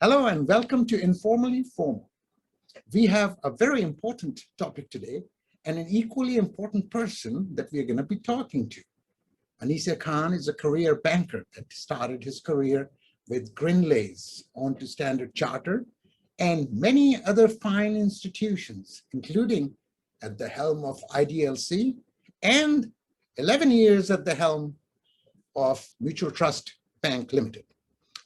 Hello and welcome to Informally Formal. We have a very important topic today and an equally important person that we're going to be talking to. Anis Khan is a career banker that started his career with Grinleys on to Standard Chartered and many other fine institutions, including at the helm of IDLC and 11 years at the helm of Mutual Trust Bank Limited.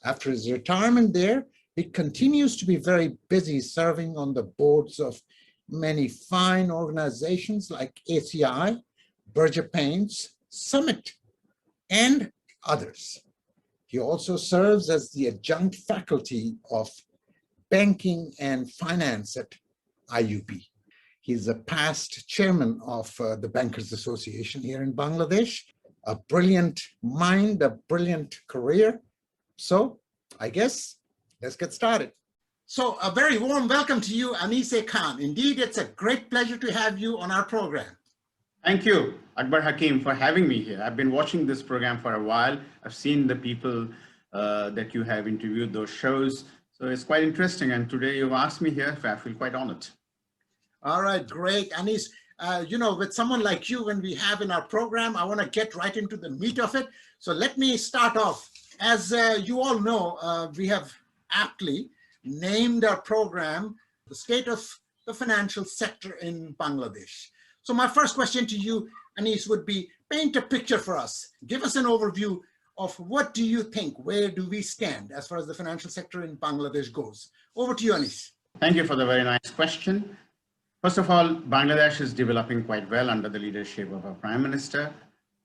After his retirement there, he continues to be very busy serving on the boards of many fine organizations like ACI, Berger Paints, Summit, and others. He also serves as the adjunct faculty of banking and finance at IUB. He's a past chairman of the Bankers Association here in Bangladesh, a brilliant mind, a brilliant career. So I guess let's get started. So a very warm welcome to you, Anis Khan. Indeed, it's a great pleasure to have you on our program. Thank you, Akber Hakim, for having me here. I've been watching this program for a while. I've seen the people that you have interviewed, those shows. So it's quite interesting. And today you've asked me here, I feel quite honored. All right, great. Anis, with someone like you, when we have in our program, I want to get right into the meat of it. So let me start off. As you all know, we have aptly named our program The State of the Financial Sector in Bangladesh. So my first question to you, Anis, would be paint a picture for us. Give us an overview of what do you think, where do we stand as far as the financial sector in Bangladesh goes? Over to you, Anis. Thank you for the very nice question. First of all, Bangladesh is developing quite well under the leadership of our Prime Minister,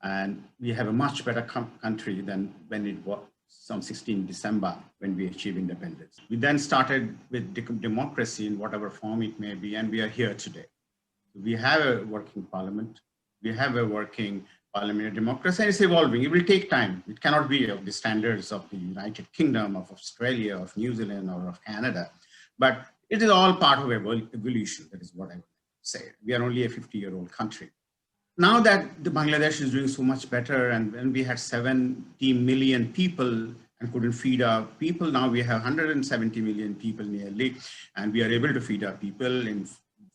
and we have a much better country than when it was on 16 December when we achieved independence. We then started with democracy in whatever form it may be, and we are here today. We have a working parliament, we have a working parliamentary democracy, and it's evolving. It will take time. It cannot be of the standards of the United Kingdom, of Australia, of New Zealand, or of Canada, but it is all part of evolution. That is what I would say. We are only a 50-year-old country. Now that the Bangladesh is doing so much better, and when we had 70 million people and couldn't feed our people, now we have 170 million people nearly, and we are able to feed our people in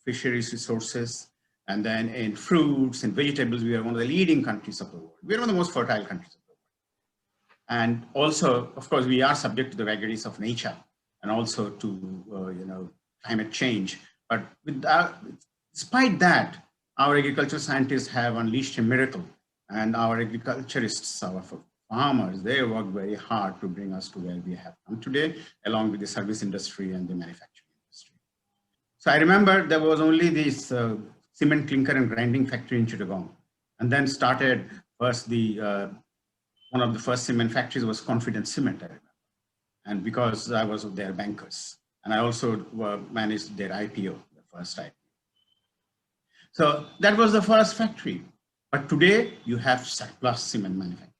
fisheries resources, and then in fruits and vegetables. We are one of the leading countries of the world. We are one of the most fertile countries of the world. And also, of course, we are subject to the vagaries of nature and also to climate change. But despite that, our agricultural scientists have unleashed a miracle, and our agriculturists, our farmers, they work very hard to bring us to where we have come today, along with the service industry and the manufacturing industry. So I remember there was only this cement clinker and grinding factory in Chittagong, and then started first one of the first cement factories was Confidence Cement, I remember, and because I was their bankers, and I also managed their IPO, the first IPO. So that was the first factory. But today you have surplus cement manufacturing.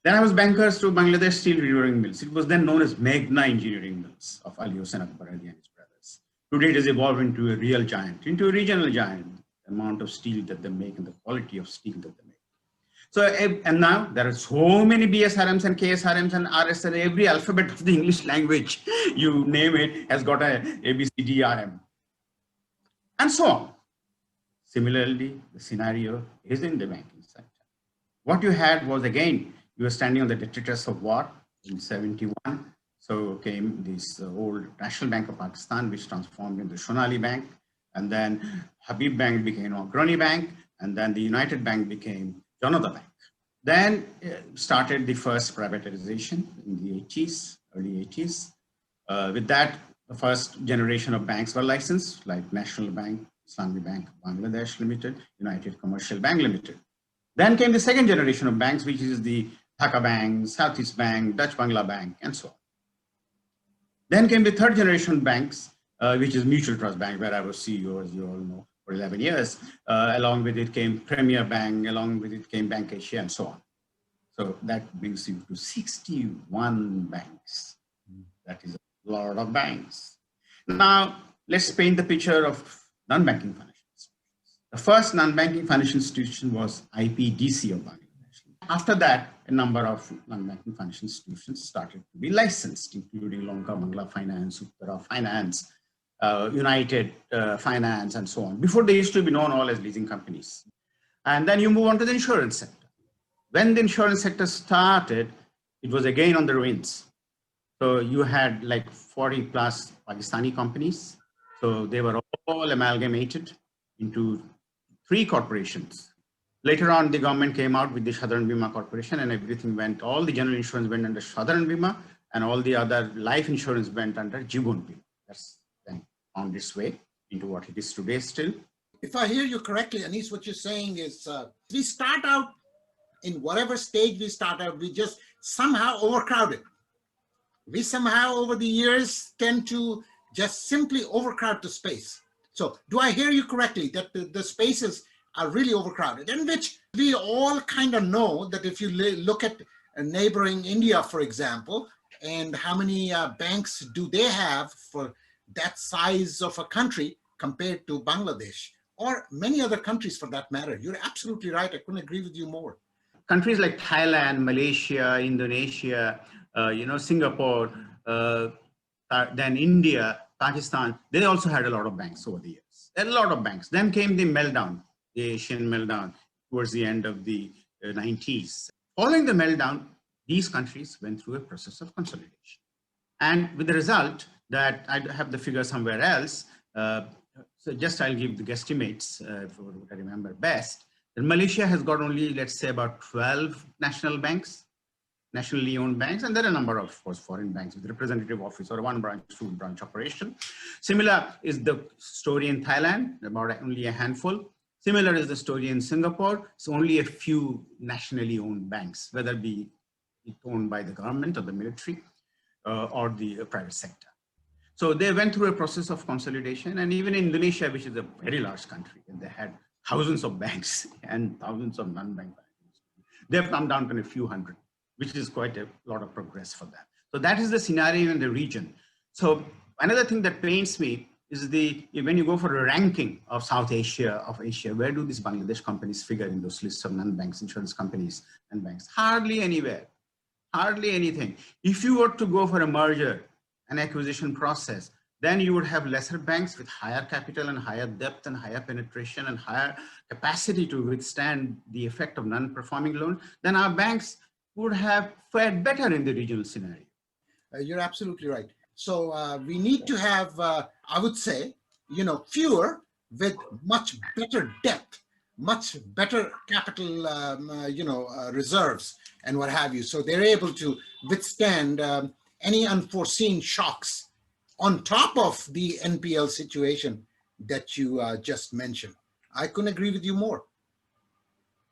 Then I was bankers to Bangladesh Steel Redoing Mills. It was then known as Meghna Engineering Mills of Ali Hossain Akber Ali and his brothers. Today it has evolved into a real giant, into a regional giant, the amount of steel that they make and the quality of steel that they make. So, and now there are so many BSRMs and KSRMs and RS, every alphabet of the English language, you name it, has got a ABCDRM. And so on. Similarly, the scenario is in the banking sector. What you had was, again, you were standing on the detritus of war in 71. So came this old National Bank of Pakistan, which transformed into Sonali Bank. And then Habib Bank became Agrani Bank. And then the United Bank became Janata Bank. Then started the first privatization in the 80s, early 80s. With that, the first generation of banks were licensed, like National Bank, Islamic Bank Bangladesh Limited, United Commercial Bank Limited. Then came the second generation of banks, which is the Dhaka Bank, Southeast Bank, Dutch Bangla Bank, and so on. Then came the third generation banks, which is Mutual Trust Bank, where I was CEO, as you all know, for 11 years. Along with it came Premier Bank, along with it came Bank Asia, and so on. So that brings you to 61 banks. That is a lot of banks. Now, let's paint the picture of non-banking financial institutions. The first non-banking financial institution was IPDC of Bangladesh. after that, a number of non-banking financial institutions started to be licensed, including Lanka Mangla Finance, Uttara Finance, United Finance, and so on. Before, they used to be known all as leasing companies. And then you move on to the insurance sector. When the insurance sector started, it was again on the ruins. So you had like 40 plus Pakistani companies. So they were all amalgamated into 3 corporations. Later on, the government came out with the Southern Bima Corporation, and everything went, all the general insurance went under Southern Bima, and all the other life insurance went under Jivan Bima. That's then on this way into what it is today still. If I hear you correctly, Anis, what you're saying is we start out in whatever stage we start out, we just somehow overcrowded. We somehow over the years tend to just simply overcrowd the space. So do I hear you correctly that the spaces are really overcrowded, in which we all kind of know that if you look at neighboring India, for example, and how many banks do they have for that size of a country compared to Bangladesh or many other countries for that matter. You're absolutely right. I couldn't agree with you more. Countries like Thailand, Malaysia, Indonesia, Singapore, then India, Pakistan, they also had a lot of banks over the years. A lot of banks. Then came the meltdown, the Asian meltdown towards the end of the 90s. Following the meltdown, these countries went through a process of consolidation. And with the result that I have the figure somewhere else, so just I'll give the guesstimates for what I remember best. That Malaysia has got only, let's say, about 12 national banks, nationally owned banks, and there are a number of course, foreign banks with representative office or 1 branch, 2 branch operation. Similar is the story in Thailand, about only a handful. Similar is the story in Singapore. So only a few nationally owned banks, whether it be owned by the government or the military or the private sector. So they went through a process of consolidation, and even in Indonesia, which is a very large country, and they had thousands of banks and thousands of non-bank banks. They've come down to a few hundred, which is quite a lot of progress for them. So that is the scenario in the region. So another thing that pains me is when you go for a ranking of South Asia, where do these Bangladesh companies figure in those lists of non-banks, insurance companies and banks? Hardly anywhere, hardly anything. If you were to go for a merger, an acquisition process, then you would have lesser banks with higher capital and higher depth and higher penetration and higher capacity to withstand the effect of non-performing loan. Then our banks would have fared better in the regional scenario. You're absolutely right. So we need to have, I would say, fewer with much better depth, much better capital, reserves and what have you. So they're able to withstand any unforeseen shocks on top of the NPL situation that you just mentioned. I couldn't agree with you more.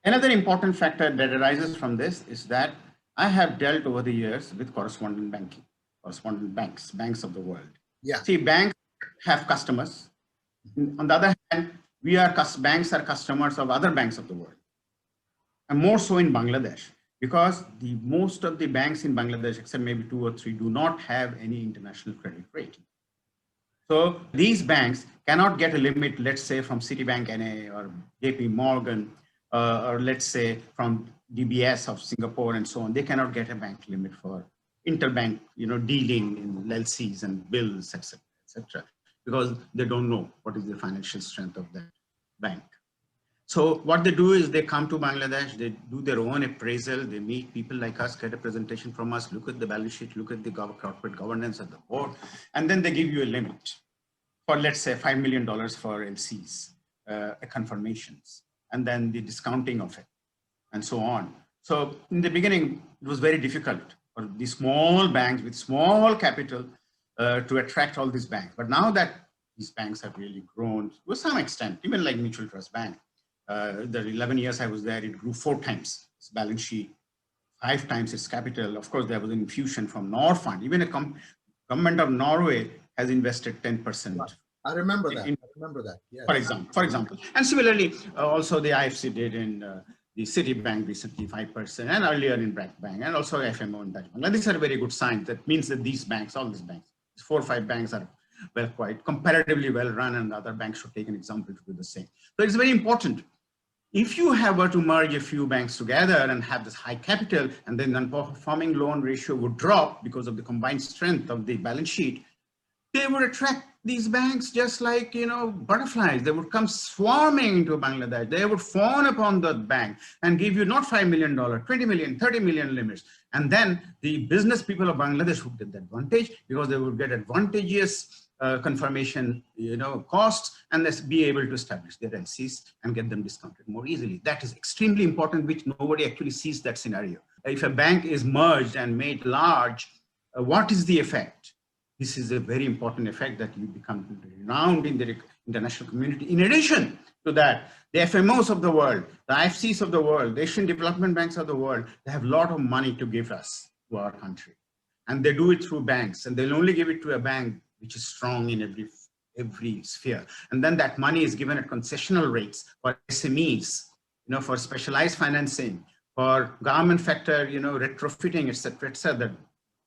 Another important factor that arises from this is that I have dealt over the years with correspondent banking, correspondent banks of the world. Yeah. See, banks have customers. On the other hand, banks are customers of other banks of the world, and more so in Bangladesh, because most of the banks in Bangladesh, except maybe 2 or 3, do not have any international credit rating. So these banks cannot get a limit, let's say from Citibank NA or JP Morgan, or let's say from DBS of Singapore and so on. They cannot get a bank limit for interbank, dealing in LCs and bills, etc., because they don't know what is the financial strength of that bank. So what they do is they come to Bangladesh, they do their own appraisal, they meet people like us, get a presentation from us, look at the balance sheet, look at the corporate governance at the board, and then they give you a limit for, let's say, $5 million for LCs, confirmations, and then the discounting of it, and so on. So in the beginning, it was very difficult for the small banks with small capital to attract all these banks. But now that these banks have really grown to some extent, even like Mutual Trust Bank, the 11 years I was there, it grew 4 times its balance sheet, 5 times its capital. Of course, there was an infusion from Norfund. Even a government of Norway has invested 10%. I remember that. I remember that. Yes. For example. And similarly, also the IFC did in the Citibank recently 5%, and earlier in BRAC Bank, and also FMO in that. Now, these are very good signs. That means that these banks, all these banks, 4 or 5 banks are quite comparatively well run, and other banks should take an example to do the same. So it's very important If you were to merge a few banks together and have this high capital, and then non-performing loan ratio would drop because of the combined strength of the balance sheet, they would attract these banks just like, butterflies. They would come swarming into Bangladesh. They would fawn upon the bank and give you not $5 million, 20 million, 30 million limits. And then the business people of Bangladesh would get the advantage because they would get advantageous confirmation, costs, and let's be able to establish their LCs and get them discounted more easily. That is extremely important, which nobody actually sees that scenario. If a bank is merged and made large, what is the effect? This is a very important effect, that you become renowned in the international community. In addition to that, the FMOs of the world, the IFCs of the world, the Asian development banks of the world, they have a lot of money to give us, to our country. And they do it through banks, and they'll only give it to a bank which is strong in every sphere. And then that money is given at concessional rates for SMEs, for specialized financing, for government factor, retrofitting, etc.,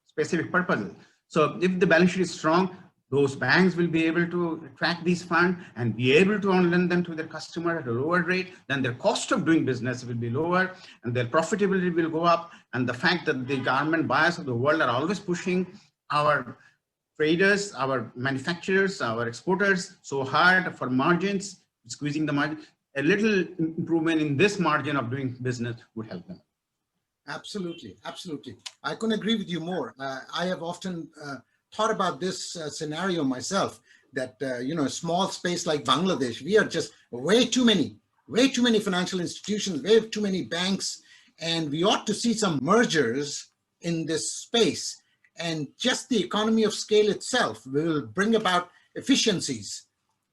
specific purposes. So if the balance sheet is strong, those banks will be able to attract these funds and be able to lend them to their customer at a lower rate. Then their cost of doing business will be lower, and their profitability will go up. And the fact that the government buyers of the world are always pushing our traders, our manufacturers, our exporters so hard for margins, squeezing the margin, a little improvement in this margin of doing business would help them. Absolutely, absolutely. I couldn't agree with you more. I have often thought about this scenario myself, that, a small space like Bangladesh, we are just way too many financial institutions, way too many banks, and we ought to see some mergers in this space. And just the economy of scale itself will bring about efficiencies,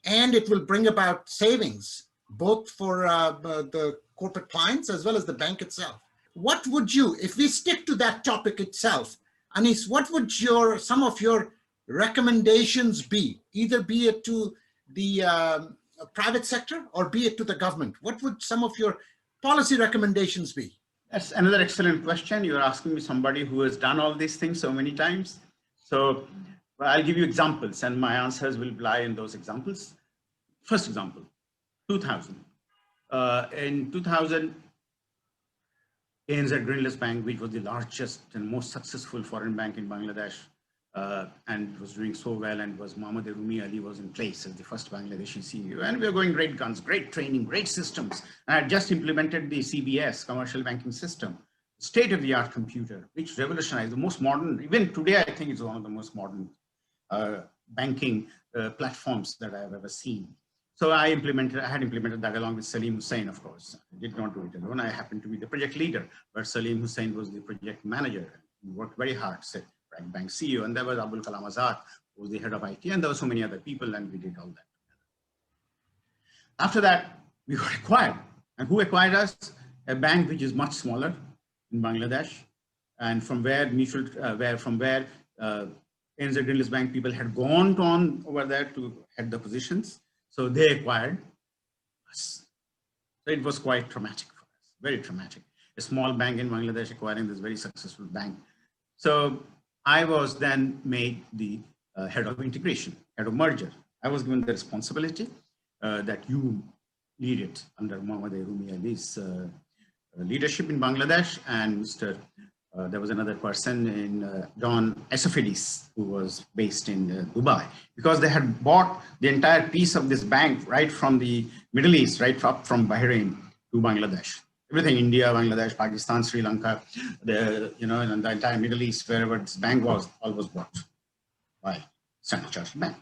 and it will bring about savings, both for the corporate clients as well as the bank itself. What would you, if we stick to that topic itself, Anis, what would some of your recommendations be? Either be it to the private sector or be it to the government. What would some of your policy recommendations be? That's another excellent question. You're asking me, somebody who has done all these things so many times. So I'll give you examples, and my answers will lie in those examples. First example, 2000. In 2000, ANZ Greenless Bank, which was the largest and most successful foreign bank in Bangladesh, and was doing so well, and was Mohammad Rumi Ali was in place as the first Bangladeshi CEO, and we were going great guns, great training, great systems. And I had just implemented the CBS, commercial banking system, state-of-the-art computer, which revolutionized, the most modern, even today I think it's one of the most modern banking platforms that I have ever seen. So I had implemented that along with Salim Hussain, of course. I did not do it alone. I happened to be the project leader, but Salim Hussain was the project manager. He worked very hard, bank CEO, and there was Abul Kalam Azad, who was the head of IT, and there were so many other people, and we did all that together. After that, we got acquired. And who acquired us? A bank which is much smaller in Bangladesh, and from where ANZ Greenless Bank people had gone on over there to head the positions. So they acquired us. So it was quite traumatic for us, very traumatic. A small bank in Bangladesh acquiring this very successful bank. So I was then made the head of integration, head of merger. I was given the responsibility that you lead it under Mohammad Rumi Ali's leadership in Bangladesh, and there was another person in John Isophides, who was based in Dubai, because they had bought the entire piece of this bank right from the Middle East, right up from Bahrain to Bangladesh. Everything, India, Bangladesh, Pakistan, Sri Lanka, and the entire Middle East, wherever this bank was, all was bought by Standard Chartered Bank.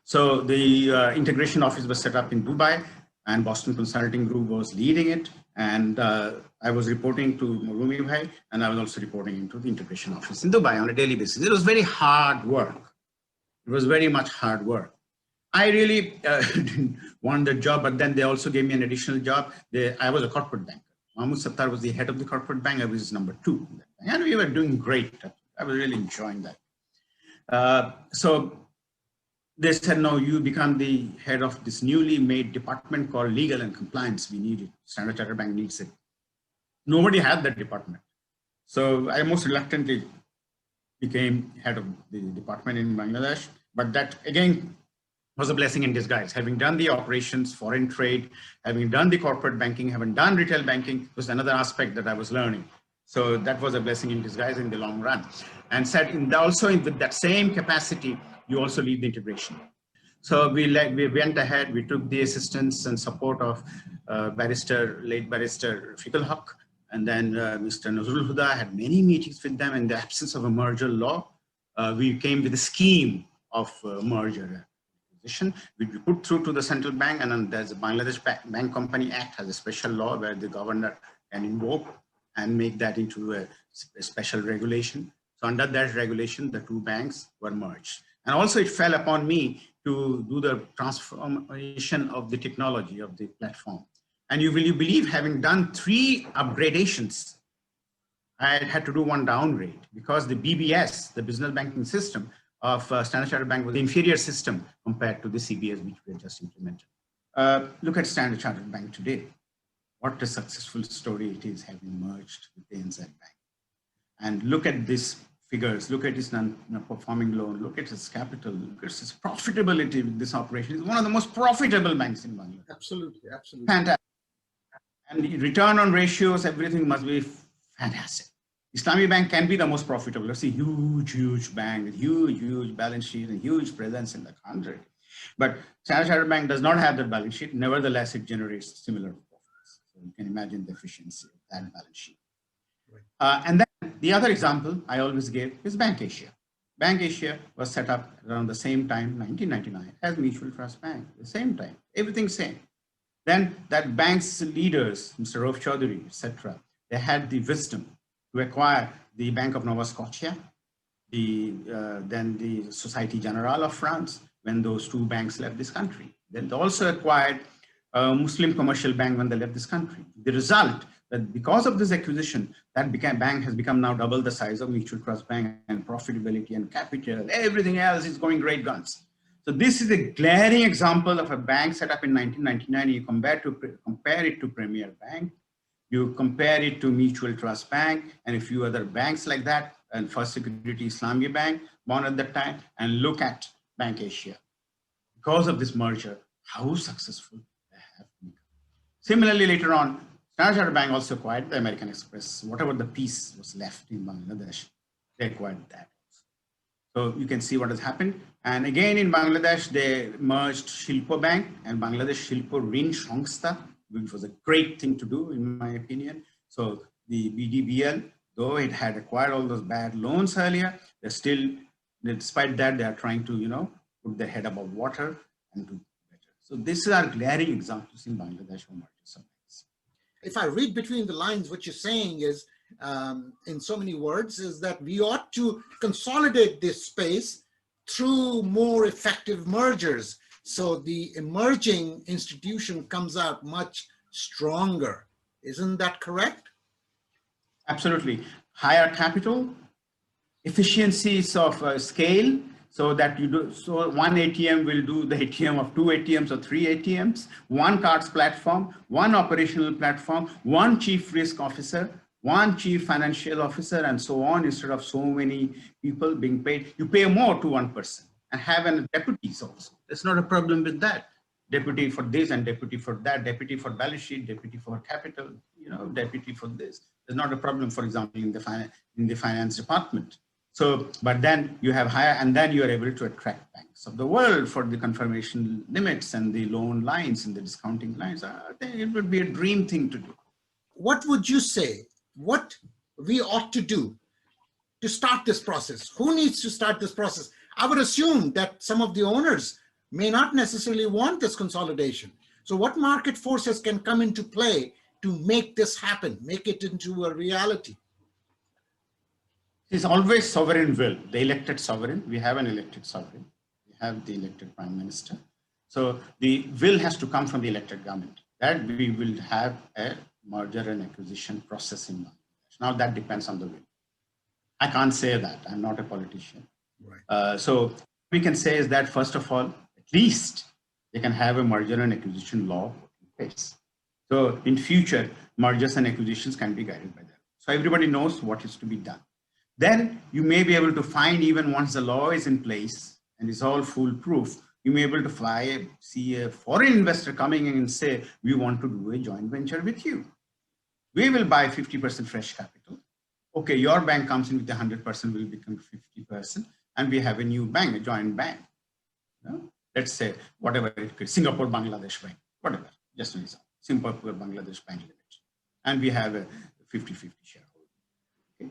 So the integration office was set up in Dubai, and Boston Consulting Group was leading it. And I was reporting to Rumi Bhai, and I was also reporting into the integration office in Dubai on a daily basis. It was very hard work. It was very much hard work. I really didn't want the job, but then they also gave me an additional job. I was a corporate banker. Mahmoud Sattar was the head of the corporate bank. I was number 2. And we were doing great. I was really enjoying that. So they said, no, you become the head of this newly made department called Legal and Compliance. We need it. Standard Chartered Bank needs it. Nobody had that department. So I most reluctantly became head of the department in Bangladesh. But that, again, was a blessing in disguise. Having done the operations, foreign trade, having done the corporate banking, having done retail banking, was another aspect that I was learning. So that was a blessing in disguise in the long run. And with that same capacity, you also lead the integration. So we went ahead, we took the assistance and support of late barrister Fikul Haq, and then Mr. Nazrul Huda. Had many meetings with them. In the absence of a merger law, we came with a scheme of merger acquisition, which we put through to the central bank, and then there's a Bangladesh Bank Company Act has a special law where the governor can invoke and make that into a special regulation. So under that regulation, the two banks were merged. And also it fell upon me to do the transformation of the technology of the platform. And you believe, having done 3 upgradations, I had to do 1 downgrade because the BBS, the business banking system of Standard Chartered Bank, was the inferior system compared to the CBS, which we had just implemented. Look at Standard Chartered Bank today. What a successful story it is, having merged with the NZ Bank. And look at these figures, look at its non-performing loan, look at its capital, look at its profitability with this operation. It's one of the most profitable banks in Bangladesh. Absolutely, absolutely. Fantastic. And the return on ratios, everything must be fantastic. Islamic Bank can be the most profitable. It's a huge bank with huge balance sheet and huge presence in the country. But Standard Chartered Bank does not have that balance sheet. Nevertheless, it generates similar profits. So you can imagine the efficiency of that balance sheet. Right. And then the other example I always give is Bank Asia. Bank Asia was set up around the same time, 1999, as Mutual Trust Bank, the same time, everything same. Then that bank's leaders, Mr. Rauf Chaudhary, etc., they had the wisdom to acquire the Bank of Nova Scotia, then the Société Générale of France, when those 2 banks left this country. Then they also acquired a Muslim commercial bank when they left this country. The result, that because of this acquisition, that bank has become now double the size of Mutual Trust Bank, and profitability and capital, everything else is going great guns. So this is a glaring example of a bank set up in 1999. You compare it to Premier Bank, you compare it to Mutual Trust Bank and a few other banks like that, and First Security Islamic Bank, born at that time, and look at Bank Asia. Because of this merger, how successful they have become. Similarly, later on, Standard Chartered Bank also acquired the American Express. Whatever the piece was left in Bangladesh, they acquired that. So you can see what has happened. And again, in Bangladesh, they merged Shilpo Bank and Bangladesh Shilpo Rin Songstha, which was a great thing to do, in my opinion. So the BDBL, though it had acquired all those bad loans earlier, they're still, despite that, they are trying to, put their head above water and do better. So these are glaring examples in Bangladesh of mergers. If I read between the lines, what you're saying is, in so many words, is that we ought to consolidate this space through more effective mergers. So the emerging institution comes out much stronger. Isn't that correct? Absolutely. Higher capital, efficiencies of scale, so that so one ATM will do the ATM of 2 ATMs or 3 ATMs, one cards platform, one operational platform, one chief risk officer, one chief financial officer, and so on. Instead of so many people being paid, you pay more to one person and have deputies also. There's not a problem with that. Deputy for this and deputy for that, deputy for balance sheet, deputy for capital, deputy for this. There's not a problem, for example, in the finance department. So, but then you have higher, and then you are able to attract banks of the world for the confirmation limits and the loan lines and the discounting lines. I think it would be a dream thing to do. What would you say, what we ought to do to start this process? Who needs to start this process? I would assume that some of the owners may not necessarily want this consolidation. So what market forces can come into play to make this happen, make it into a reality? It's always sovereign will, the elected sovereign. We have an elected sovereign. We have the elected prime minister. So the will has to come from the elected government, that we will have a merger and acquisition process in Bangladesh. Now that depends on the will. I can't say that, I'm not a politician. Right. So we can say is that, first of all, at least they can have a merger and acquisition law in place. So in future, mergers and acquisitions can be guided by them. So everybody knows what is to be done. Then you may be able to find, even once the law is in place and is all foolproof, You may be able to see a foreign investor coming in and say, we want to do a joint venture with you. We will buy 50% fresh capital. Okay, your bank comes in with 100%, will become 50%, and we have a new bank, a joint bank. You know? Let's say, whatever it could, Singapore, Bangladesh Bank, whatever, just an example, Singapore, Bangladesh Bank Limited. And we have a 50-50 shareholder. Okay?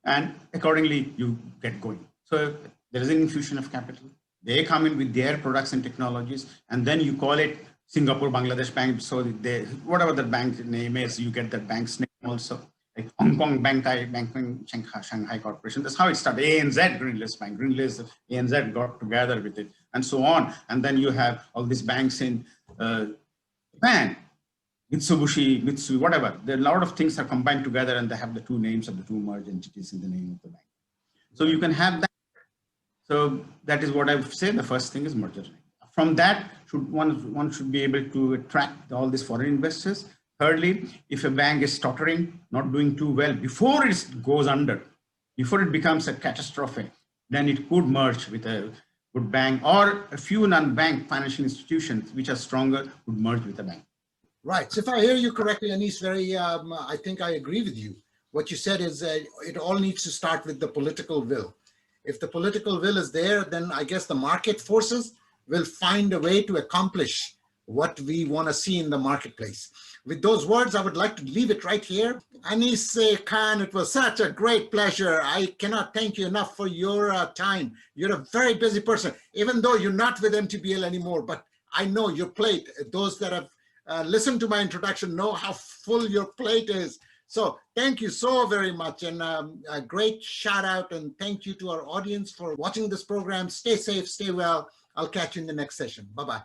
And accordingly, you get going. So there is an infusion of capital. They come in with their products and technologies, and then you call it Singapore, Bangladesh Bank. So they, whatever the bank name is, you get that bank's name also. Like Hong Kong Banking Shanghai Corporation. That's how it started. ANZ, Greenlist Bank. Greenlist, ANZ got together with it, and so on. And then you have all these banks in Japan, Mitsui, whatever. There are a lot of things are combined together, and they have the two names of the two merged entities in the name of the bank. So you can have that. So that is what I would say. The first thing is merger. From that, one should be able to attract all these foreign investors. Thirdly, if a bank is stuttering, not doing too well, before it goes under, before it becomes a catastrophe, then it could merge with a good bank, or a few non-bank financial institutions which are stronger would merge with a bank. Right. So if I hear you correctly, Anis, I think I agree with you. What you said is it all needs to start with the political will. If the political will is there, then I guess the market forces will find a way to accomplish what we want to see in the marketplace. With those words, I would like to leave it right here. Anis Khan, it was such a great pleasure. I cannot thank you enough for your time. You're a very busy person, even though you're not with MTBL anymore, but I know your plate. Those that have listened to my introduction know how full your plate is. So thank you so very much, and a great shout out and thank you to our audience for watching this program. Stay safe, stay well. I'll catch you in the next session. Bye-bye.